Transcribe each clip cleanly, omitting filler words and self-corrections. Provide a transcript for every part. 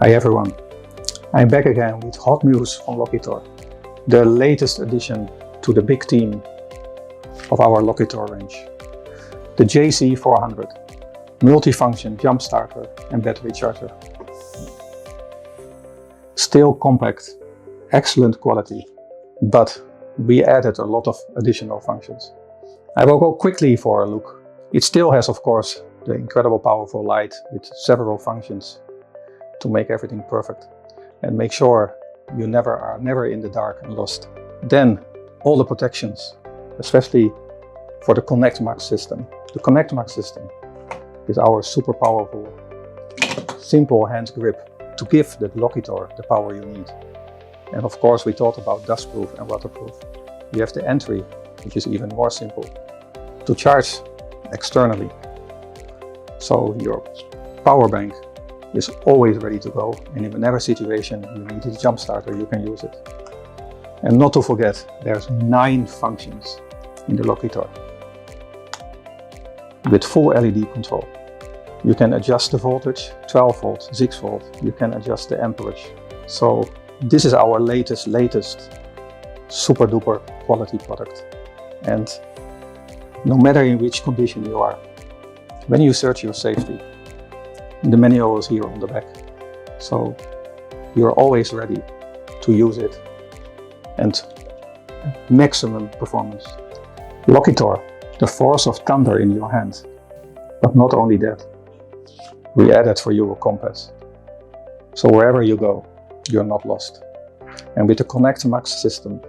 Hi everyone, I'm back again with hot news from Lokithor, the latest addition to the big team of our Lokithor range. The JC400, multifunction jump starter and battery charger. Still compact, excellent quality, but we added a lot of additional functions. I will go quickly for a look. It still has, of course, the incredible powerful light with several functions to make everything perfect and make sure you are never in the dark and lost. Then all the protections, especially for the ConnectMax system. The ConnectMax system is our super powerful, simple hand grip to give the Lokithor the power you need. And of course we thought about dustproof and waterproof. You have the entry, which is even more simple, to charge externally. So your power bank is always ready to go, and in whatever situation you need a jump starter, you can use it. And not to forget, there's 9 functions in the Lokithor with full LED control. You can adjust the voltage, 12 volt, 6 volt, you can adjust the amperage. So this is our latest super duper quality product. And no matter in which condition you are, when you search your safety, the manual is here on the back, so you're always ready to use it and maximum performance. Lokithor, the force of thunder in your hand. But not only that, we added for you a compass. So wherever you go, you're not lost. And with the ConnectMax system,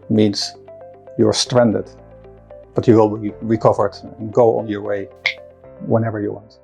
means you're stranded, but you will be recovered and go on your way whenever you want.